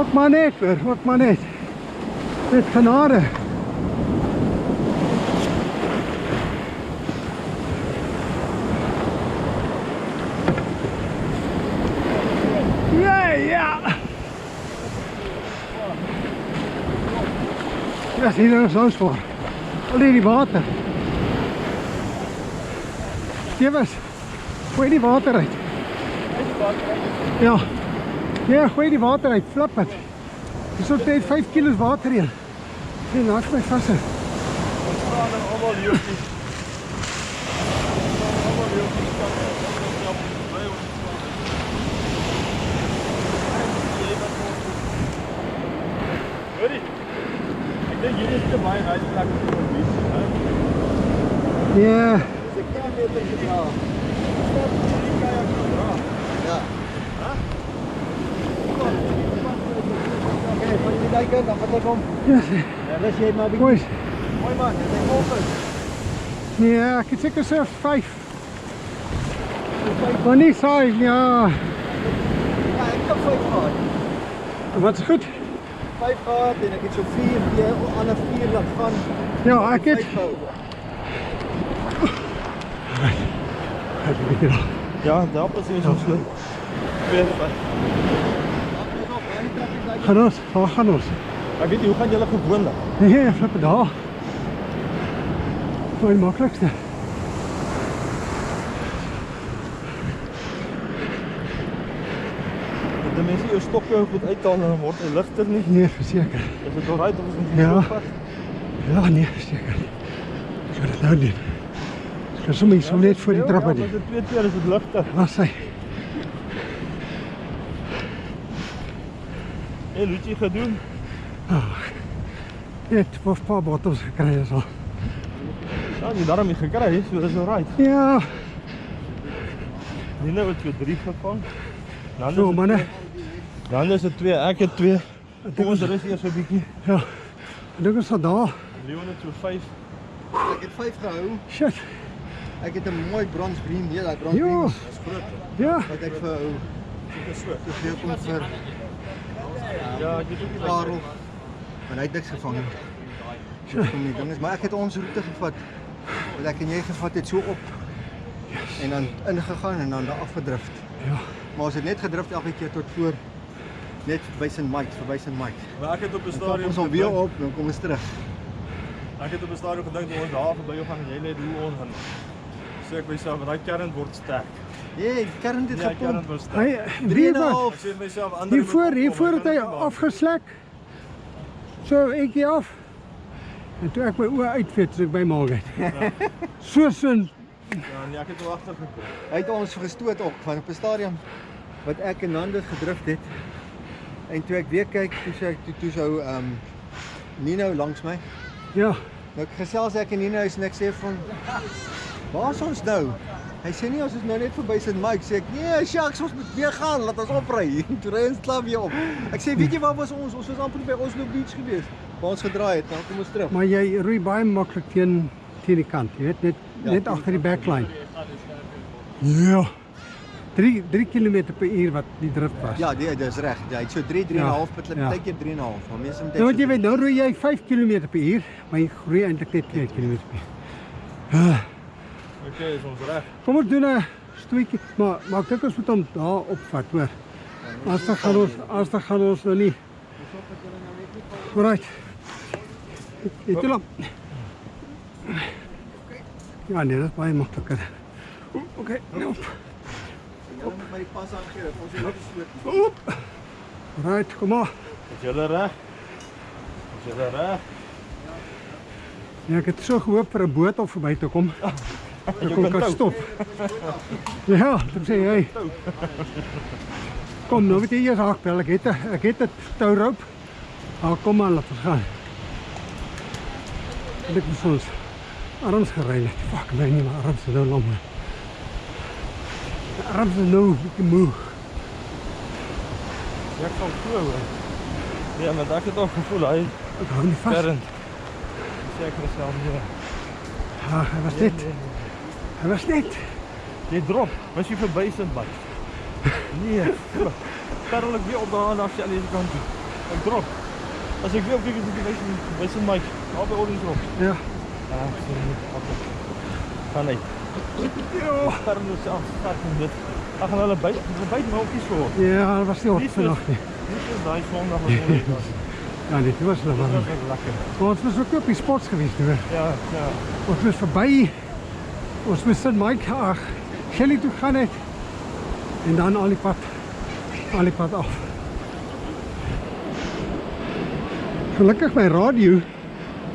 Ook maar net weer, ook maar net. Met genade. Ja. Ja, zie je er zo voor. Alleen die water. Stevens, gooi die water uit. Ja. Ja, gooi die water uit, flip het. Er is net 5 kilo's water in. Nee, laat my vast. Ons staan er allemaal jochies. Hoorie, ek dink hier is te baie rijplek vir die fiets. Ja. Dis 'n kilometer gedra. Stop hierdie kajak gedra. Ja. Oké, van jullie kijken, dan gaat ik om. Ja. Rus jy maar Mooi. Mooi man, dit is open. Nee, ek het seker so 5. Maar nie saai, ja. Ja, ek het 5 gehad. Wat is goed? 5 gehad en ek het so 4 weer ander 4 laat gaan. Ja, ek het. 5 gehou. Ja, daar is ons so. Gaan ons, waar gaan ons? Ek weet nie, hoe gaan julle gewoon dan? Nee, flippe daar. Voor die makkelijkste. Dat de mensen je stokken goed uithaal en dan wordt het lichter niet. Nee, verzeker. Is het alright of is het niet Ja. zo vast? Ja, nee, verzeker. Ik ga het nou doen. Ik ga soms zo net voor die trappen Ja, doen. met de 2 keer is het lichter. Wat zei? Hé, Lucie gaat doen. Net een paar bottels gekregen al. Ja, die daarom niet gekregen, so is alright. Ja, Die hebben we 3 gevangen. Dan zo is het mannen. 2. Dan is het 2, ek het 2. Kom ons rust eerst een beetje. Ja, en dan is dat daar. Leon het so 5. Ek het 5 gehou. Shit. Ek het 'n mooi bronsbriem, ja, daai Ja. bronsbriem is groot. Ja, Wat ek vir ou te veel kom vir Ja, ek het ook nie Karel. Maar hy het niks gevang nie. So kom nie ding is, maar ek het ons roete gevat. Wat ek en jy gevat het so op. En dan ingegaan en dan daar afgedrift. ja. Maar ons het net gedrift elke keer tot voor net by St. Mike's, verby St. Mike's. Maar ek het op 'n Dan stap stadium ons al weer op, dan kom ons terug. Ek het op 'n stadium gedink dat ons daar verby gaan en jy net hoe ons gaan. Sê ek myself, daai kern word sterk. Nee, die kern het Ja, kern gepomp. word sterk. Hy, weet wat? Ek sê myself ander Hiervoor het hy afgeslek. So ek keer af. En toe ek my oë uitvet, so ek by Margate. Soos 'n Ja, nee, ek het wel agtergekom. Hy het ons gestoot op van op 'n stadium wat ek en Nando gedrift het. En toe ek weer kyk, toe sou Nino langs my. ja. Nou ek gesels ek en Nino is en ek sê van waar is ons nou? Hy sê nie ons is nou net verby St. Mike's. Sê ek nee, shucks, ons moet weer gaan, laat ons opry. Toe ry ons klaar weer op. Ek sê weet jy waar was ons? Ons was amper by Oslo Beach gewees. Waar ons gedraai het, dan kom ons terug. Maar jy roei baie maklik teen die kant, jy weet, net teen agter die backline. Ja. 3 km/h wat die drift was. Ja, dis reg. Hy het so 3,5 Ja. partykeer 3,5, maar meestal met Nou want jy weet, nou roei jy 5 km/h, maar jy roei eintlik net 2 km/h. Okay, is ons reg. Kom ons doen 'n stoetjie, maar ek dink ons moet hom daar opvat, hoor. As dan gaan ons nou nie. Right. Dit lang. Ja, nee, dat is baie makliker. Okay, op. Julle moet my die pas aangee, dat ons nie gesloot. Op. Right, kom maar. Is julle reg? Is julle reg? Ja, ek het so gehoop vir 'n boot om verby te kom. Jy Ek kon tou. stop. Ja, dan sê hy. Kom, nou moet jy eers hakbel. Ek het 'n tourope. Ah, kom maar, laat ons gaan. En ek moet ons arms gerein het. Fuck, my nie, my arms is nou lam. My arms is nou bietjie moe. Ek gaan glo hoor. Ja, maar ek het al gevoel hy Ek hou nie vas. kerend. Sê ek myself nee. Ah, hy was net. Hy was net. Jy drop, was jy verby St. Mike's? Nee. Perl ek weer op daar na aan die kant toe. Een drop. Als ik wil, kijk eens bij zijn mic. Al bij olie drop. Ja. Ja, ga nee. Daarom dus zelf gaat dit. Ach, gaan hulle byt my ook iets voor. Ja, dat was niet op vannacht nie. Dit is daai sondag wat ons was. Ja, nee, dit was nog Dat wel. was lekker. Maar ons was ook op die spots geweest hoor. Ja, ja. Ons moes verby. Ons moes St. Mike Shelly toe gaan het. En dan al die pad af. Gelukkig my radio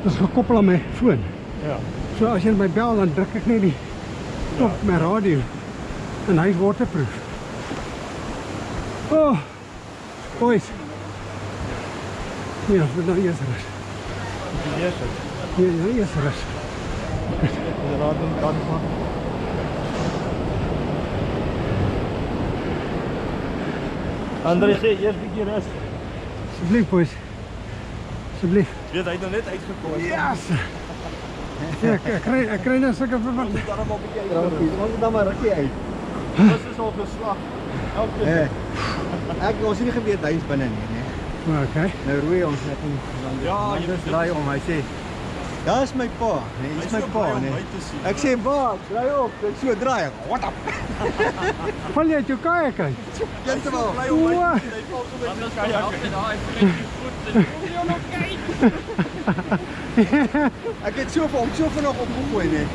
is gekoppel aan my foon. Ja. So as jy my bel, dan druk ek net die knop op my radio. En hy is waterproof. Oh, boys. Ja, dit nou eers rus. Yes. Ja, eers rus. De raad in kant van. André sê eers 'n bietjie rus. Asseblief boys. Asseblief. Weet hy het nou net uitgekom. Yes! Ja, ek kry nou sulke verwag. Moet daarom op 'n bietjie Dankie. uit. Ons het dan maar rukkie uit. Dis is al geslag. Elke Nee. Ons het nie geweet hy is binne nie, nee. Okay. Nou roei ons net en dan Ja, jy dis moet draai om, hy sê. Ja, is my pa. Nee, Hy dis is my so pa, bly om nee. my te sien. Ek sê, "Ba, draai op." Ek so draai. What up? Val jy uit jou kajak uit? Kent wel. Bly om my Wow. te sien. Hy val so met sy kajak. Ek het so vir hom so vinnig opgegooi net.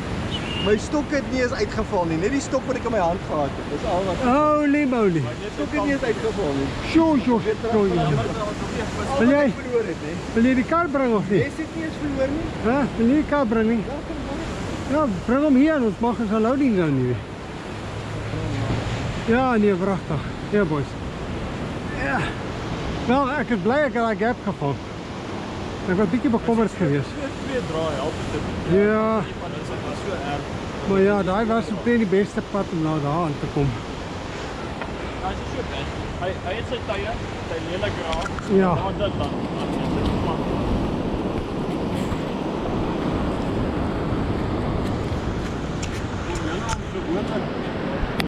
My stok het nie eens uitgeval nie. Net die stok wat ek in my hand gehad het. Dis al wat. Holy moly. Die stok het nie eens uitgeval nie. Sjoe. Wil jy, Verloor het, nee. wil jy die kar bring of nie? Jy sit nie eens verloor nie. Ja, wil jy die kar bring nie? Ja, bring hom hier en ons mag ons loading dan nie. Ja, nee, pragtig. Ja, boys. Ja. Wel, ek is bly ek het daai gap gevang. Ek was 'n bietjie bekommerd geweest. Twee draai help dit. Ja, Want dit was so erg. maar ja, daai was omtrent die beste pad om nou daar aan te kom. Hy is so bad. Hy het sy tye, sy lelike raak. Ja. Maar dit dan.